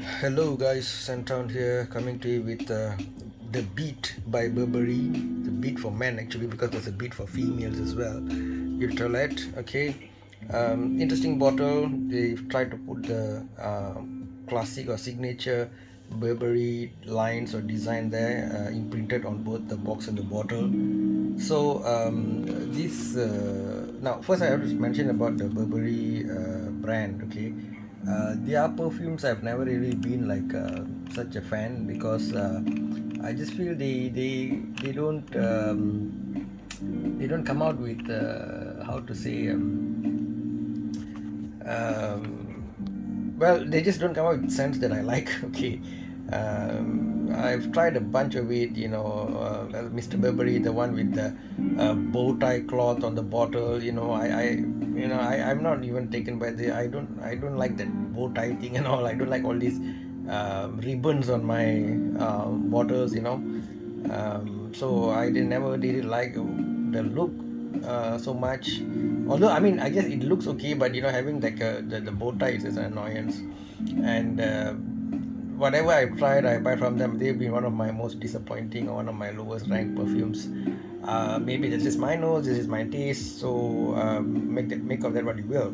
Hello guys, scenthound here, coming to you with the beat by Burberry. The beat for men actually, because there's a beat for females as well. Ultralight, okay. Interesting bottle. They've tried to put the classic or signature Burberry lines or design there, imprinted on both the box and the bottle. So this now first I have to mention about the Burberry brand. Okay, their perfumes I've never really been like such a fan, because I just feel they don't come out with how to say well, they just don't come out with scents that I like. Okay, I've tried a bunch of it, Mr. Burberry, the one with the bow tie cloth on the bottle. I'm not even taken by the. I don't like that bow tie thing and all. I don't like all these ribbons on my bottles. So I never did like the look so much. Although I mean, I guess it looks okay, but having like the bow tie is an annoyance. And whatever I've tried, I buy from them. They've been one of my most disappointing, or one of my lowest ranked perfumes. Maybe that's just my nose, this is my taste. So make of that what you will.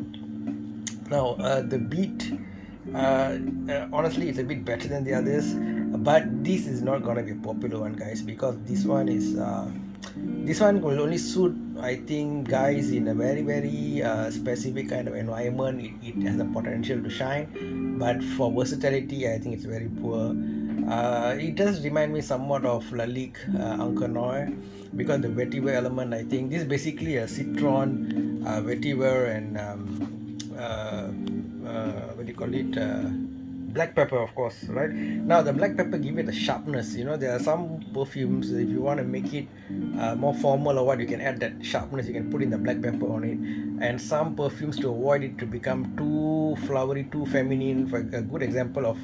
Now, the beat, honestly, it's a bit better than the others, but this is not gonna be a popular one, guys, because this one will only suit, I think, guys in a very very specific kind of environment. It has the potential to shine, but for versatility, I think it's very poor. It does remind me somewhat of Lalique Ancanor, because the vetiver element, I think this is basically a citron vetiver and what do you call it, black pepper, of course. Right now, the black pepper give it a sharpness. There are some perfumes, if you want to make it more formal or what, you can add that sharpness, you can put in the black pepper on it. And some perfumes, to avoid it to become too flowery, too feminine, for a good example of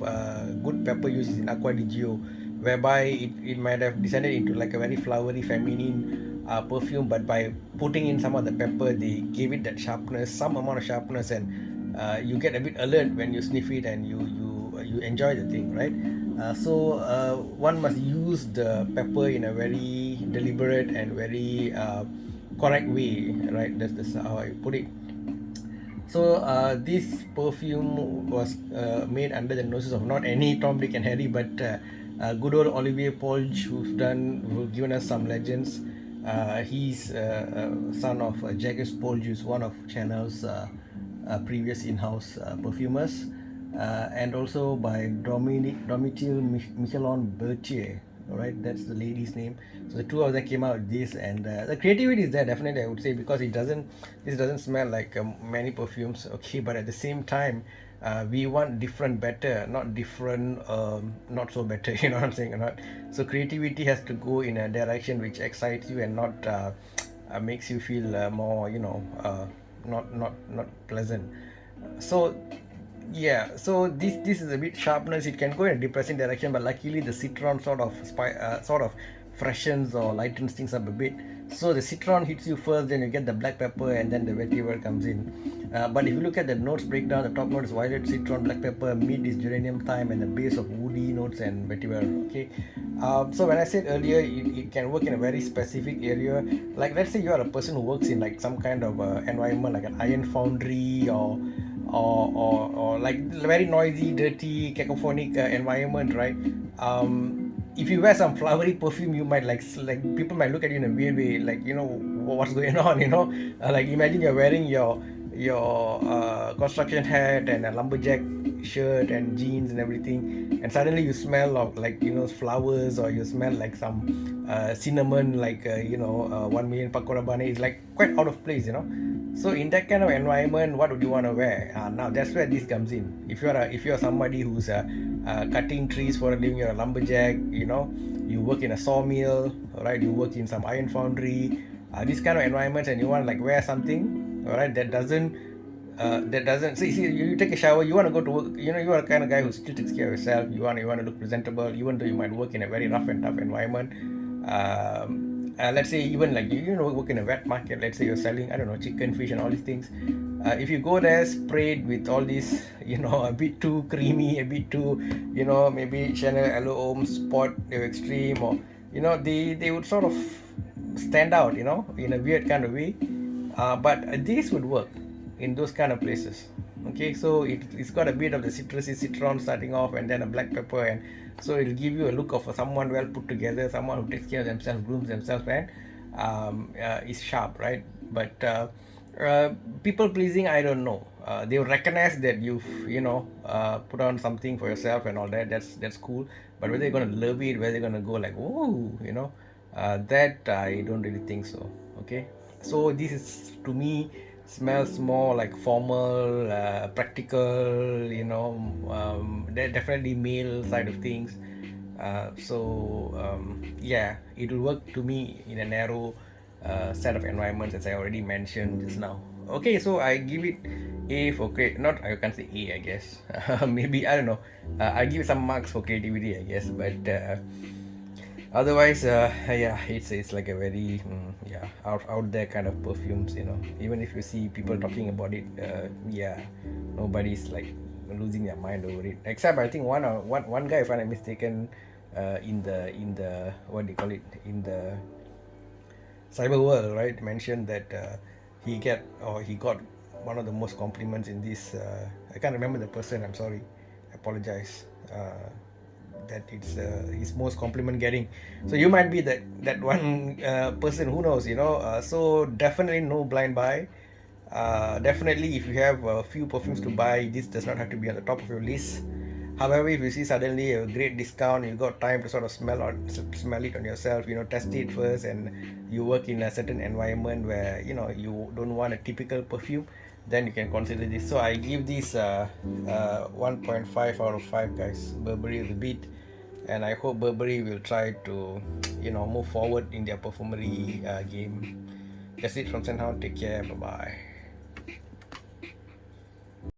good pepper use is in Aqua di Gio, whereby it might have descended into like a very flowery feminine perfume, but by putting in some of the pepper, they gave it that sharpness, some amount of sharpness, and you get a bit alert when you sniff it, and you enjoy the thing, right? So one must use the pepper in a very deliberate and very correct way, right? That's how I put it. So this perfume was made under the noses of not any Tom, Dick, and Harry, but good old Olivier Polge, who've given us some legends. He's son of Jacques Polge, who's one of Chanel's previous in-house perfumers, and also by Domitil Michelon Berthier. All right, that's the lady's name. So the two of them came out with this, and the creativity is there, definitely, I would say, because this doesn't smell like many perfumes. Okay, but at the same time, we want different better, not different not so better. You know what I'm saying or not? So creativity has to go in a direction which excites you, and not makes you feel more, not pleasant. So yeah, so this is a bit sharpness. It can go in a depressing direction, but luckily the citron sort of freshens or lightens things up a bit. So the citron hits you first, then you get the black pepper, and then the vetiver comes in. But if you look at the notes breakdown, the top note is violet, citron, black pepper, mid is geranium, thyme, and the base of woody notes and vetiver. Okay, so when I said earlier, it can work in a very specific area. Like, let's say you are a person who works in like some kind of environment, like an iron foundry, or like very noisy, dirty, cacophonic environment, right? If you wear some flowery perfume, you might like people might look at you in a weird way, like, what's going on, like, imagine you're wearing your construction hat and a lumberjack shirt and jeans and everything, and suddenly you smell of, like, flowers, or you smell like some cinnamon, like 1 million pakora bane. Is like quite out of place. So in that kind of environment, what would you want to wear? Now that's where this comes in. If you're somebody who's cutting trees for a living, you're a lumberjack, you work in a sawmill, right? You work in some iron foundry, this kind of environments, and you want to like wear something, all right, that doesn't see, you take a shower, you want to go to work, you are the kind of guy who still takes care of yourself. You want to look presentable, even though you might work in a very rough and tough environment. Let's say, even like, work in a wet market. Let's say you're selling, I don't know, chicken, fish, and all these things. If you go there sprayed with all these, a bit too creamy, a bit too, maybe Chanel Aloe Homme Spot Extreme, or they would sort of stand out, in a weird kind of way. But this would work in those kind of places. Okay, so it's got a bit of the citrusy citron starting off, and then a black pepper, and so it'll give you a look of someone well put together, someone who takes care of themselves, grooms themselves, and is sharp, right? But people pleasing, I don't know. They will recognize that you've put on something for yourself and all that. That's cool. But whether they're gonna love it, whether they're gonna go like, oh, that I don't really think so. Okay, so this is, to me, smells more like formal, practical. They're definitely male side of things. Yeah, it will work to me in a narrow set of environments, as I already mentioned just now. Okay, so I give it A for not, I can't say A, I guess. Maybe, I don't know. I give it some marks for creativity, I guess. But otherwise, yeah, it's like a very yeah, out there kind of perfumes. Even if you see people talking about it, yeah, nobody's like losing their mind over it, except I think one guy, if I'm not mistaken, in the what do you call it, in the cyber world, right, mentioned that he got one of the most compliments in this. I can't remember the person. I'm sorry. I apologize. That it's his most compliment getting. So you might be that one person. Who knows? So definitely no blind buy. Definitely, if you have a few perfumes to buy, this does not have to be on the top of your list. However, if you see suddenly a great discount, you got time to sort of smell it on yourself, test it first, and you work in a certain environment where you don't want a typical perfume, then you can consider this. So I give this 1.5 out of 5, guys. Burberry is a beat, and I hope Burberry will try to move forward in their perfumery game. That's it from scenthound. Take care. Bye bye.